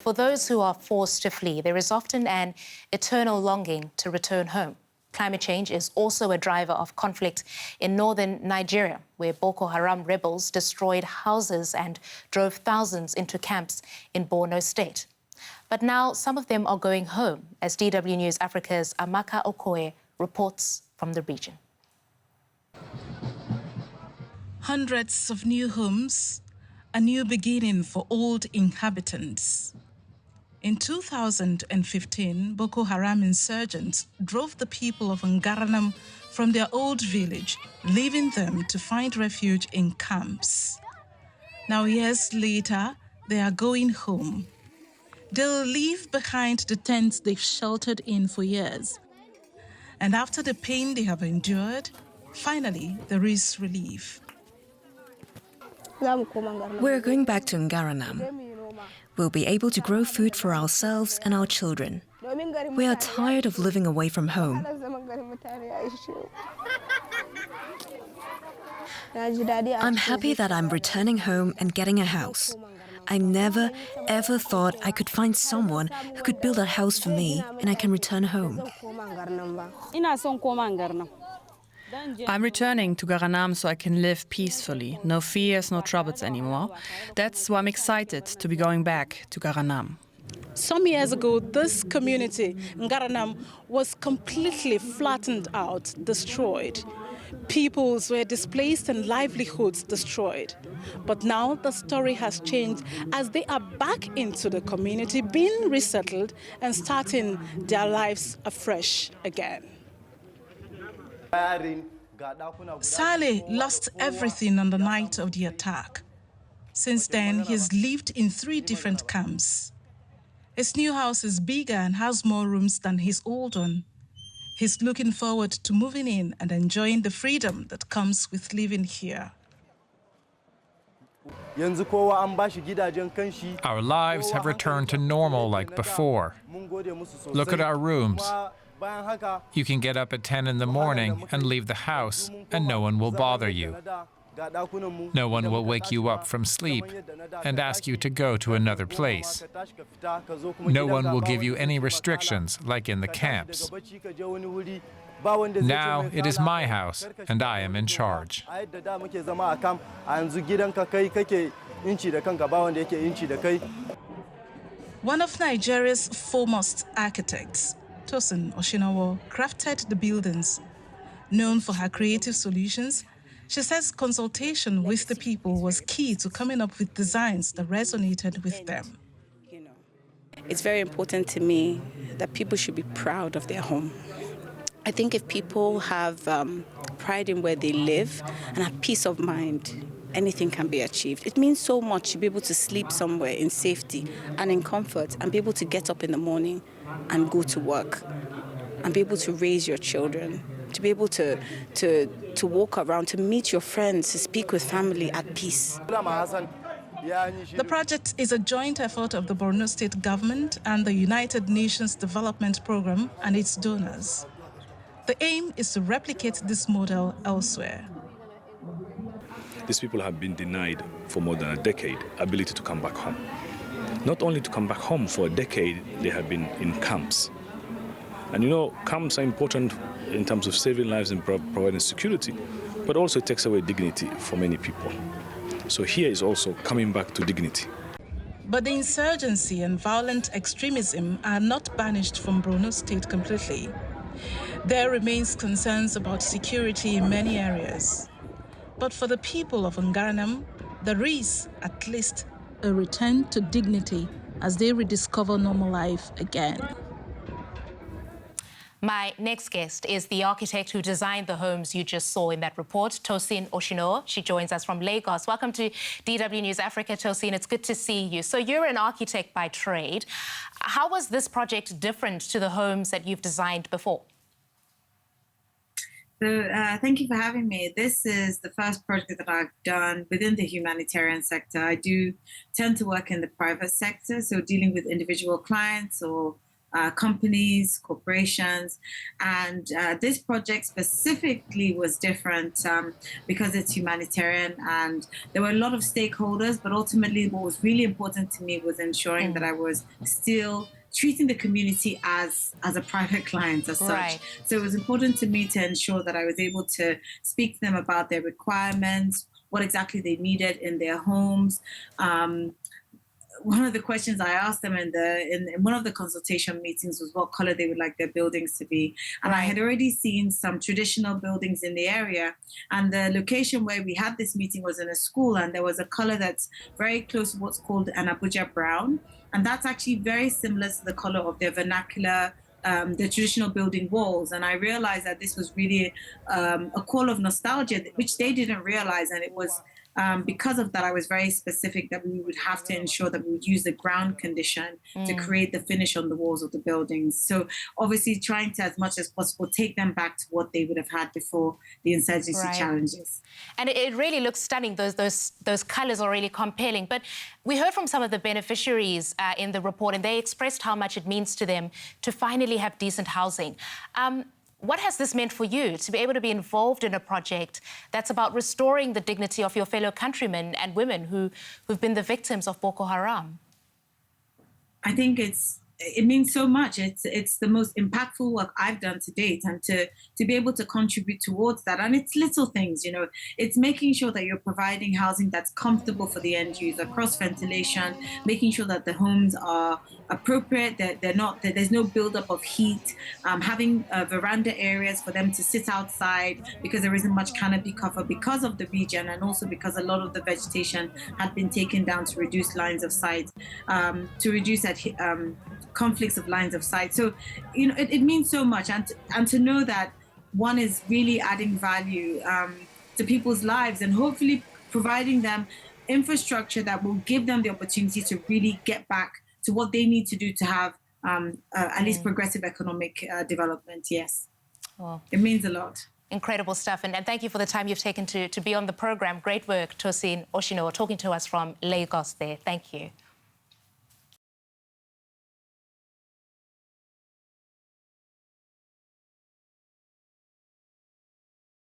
For those who are forced to flee, there is often an eternal longing to return home. Climate change is also a driver of conflict in northern Nigeria, where Boko Haram rebels destroyed houses and drove thousands into camps in Borno state. But now some of them are going home, as DW News Africa's Amaka Okoye reports from the region. Hundreds of new homes, a new beginning for old inhabitants. In 2015, Boko Haram insurgents drove the people of Ngaranam from their old village, leaving them to find refuge in camps. Now, years later, they are going home. They'll leave behind the tents they've sheltered in for years. And after the pain they have endured, finally, there is relief. We're going back to Ngaranam. We'll be able to grow food for ourselves and our children. We are tired of living away from home. I'm happy that I'm returning home and getting a house. I never, ever thought I could find someone who could build a house for me and I can return home. I'm returning to Ngaranam so I can live peacefully. No fears, no troubles anymore. That's why I'm excited to be going back to Ngaranam. Some years ago, this community, Ngaranam, was completely flattened out, destroyed. Peoples were displaced and livelihoods destroyed. But now the story has changed as they are back into the community, being resettled and starting their lives afresh again. Saleh lost everything on the night of the attack. Since then, he's lived in 3 different camps. His new house is bigger and has more rooms than his old one. He's looking forward to moving in and enjoying the freedom that comes with living here. Our lives have returned to normal like before. Look at our rooms. You can get up at 10 in the morning and leave the house, and no one will bother you. No one will wake you up from sleep and ask you to go to another place. No one will give you any restrictions like in the camps. Now it is my house, and I am in charge. One of Nigeria's foremost architects, Tosin Oshinowo, crafted the buildings. Known for her creative solutions, she says consultation with the people was key to coming up with designs that resonated with them. It's very important to me that people should be proud of their home. I think if people have pride in where they live and have peace of mind, anything can be achieved. It means so much to be able to sleep somewhere in safety and in comfort and be able to get up in the morning and go to work and be able to raise your children, to be able to walk around, to meet your friends, to speak with family at peace. The project is a joint effort of the Borno state government and the United Nations Development Programme and its donors. The aim is to replicate this model elsewhere. These people have been denied for more than a decade ability to come back home. Not only to come back home, for a decade they have been in camps. And you know, camps are important in terms of saving lives and providing security, but also it takes away dignity for many people. So here is also coming back to dignity. But the insurgency and violent extremism are not banished from Borno state completely. There remains concerns about security in many areas. But for the people of Ngaranam, there is at least a return to dignity as they rediscover normal life again. My next guest is the architect who designed the homes you just saw in that report, Tosin Oshinowo. She joins us from Lagos. Welcome to DW News Africa, Tosin. It's good to see you. So you're an architect by trade. How was this project different to the homes that you've designed before? So thank you for having me. This is the first project that I've done within the humanitarian sector. I do tend to work in the private sector, so dealing with individual clients or companies, corporations. And this project specifically was different because it's humanitarian and there were a lot of stakeholders, but ultimately what was really important to me was ensuring that I was still treating the community as a private client as such. So it was important to me to ensure that I was able to speak to them about their requirements, what exactly they needed in their homes. One of the questions I asked them in one of the consultation meetings was what color they would like their buildings to be. And I had already seen some traditional buildings in the area. And the location where we had this meeting was in a school, and there was a color that's very close to what's called an Abuja brown. And that's actually very similar to the color of their vernacular, the traditional building walls. And I realized that this was really a call of nostalgia, which they didn't realize. And it was because of that, I was very specific that we would have to ensure that we would use the ground condition to create the finish on the walls of the buildings. So obviously trying to, as much as possible, take them back to what they would have had before the insurgency challenges. And it really looks stunning. Those colours are really compelling. But we heard from some of the beneficiaries in the report, and they expressed how much it means to them to finally have decent housing. What has this meant for you to be able to be involved in a project that's about restoring the dignity of your fellow countrymen and women who've been the victims of Boko Haram? I think it means so much. It's the most impactful work I've done to date, and to be able to contribute towards that. And it's little things, you know, it's making sure that you're providing housing that's comfortable for the end user, cross ventilation, making sure that the homes are appropriate, that there's no buildup of heat, having veranda areas for them to sit outside because there isn't much canopy cover because of the region, and also because a lot of the vegetation had been taken down to reduce lines of sight, to reduce conflicts of lines of sight. So, you know, it means so much, and to know that one is really adding value to people's lives, and hopefully providing them infrastructure that will give them the opportunity to really get back to what they need to do to have at least progressive economic development. Yes, it means a lot. Incredible stuff, and thank you for the time you've taken to be on the program. Great work, Tosin Oshino, talking to us from Lagos there. Thank you.